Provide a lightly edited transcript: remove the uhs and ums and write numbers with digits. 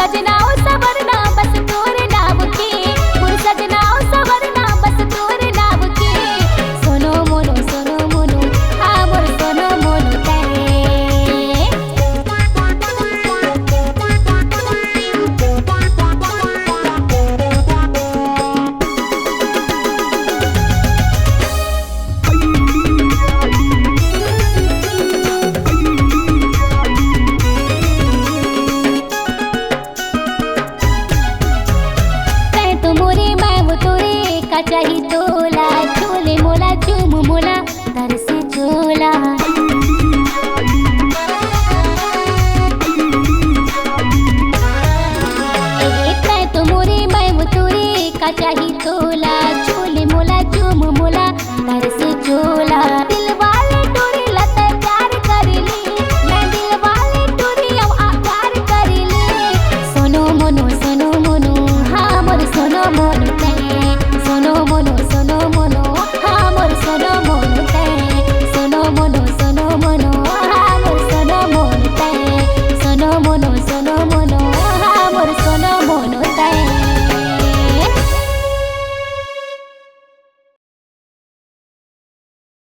सजना ओ सवरना बस तोरे नाम के, मोर सजना ओ सवरना बस तोरे नाम के। सोनो मोनो हाँ मोर सोनो मोनो तेरे। का चाही तोला छोले मोला चूम मोला तर से चोला। एक तो मोरे मैं वो तोरे का चाही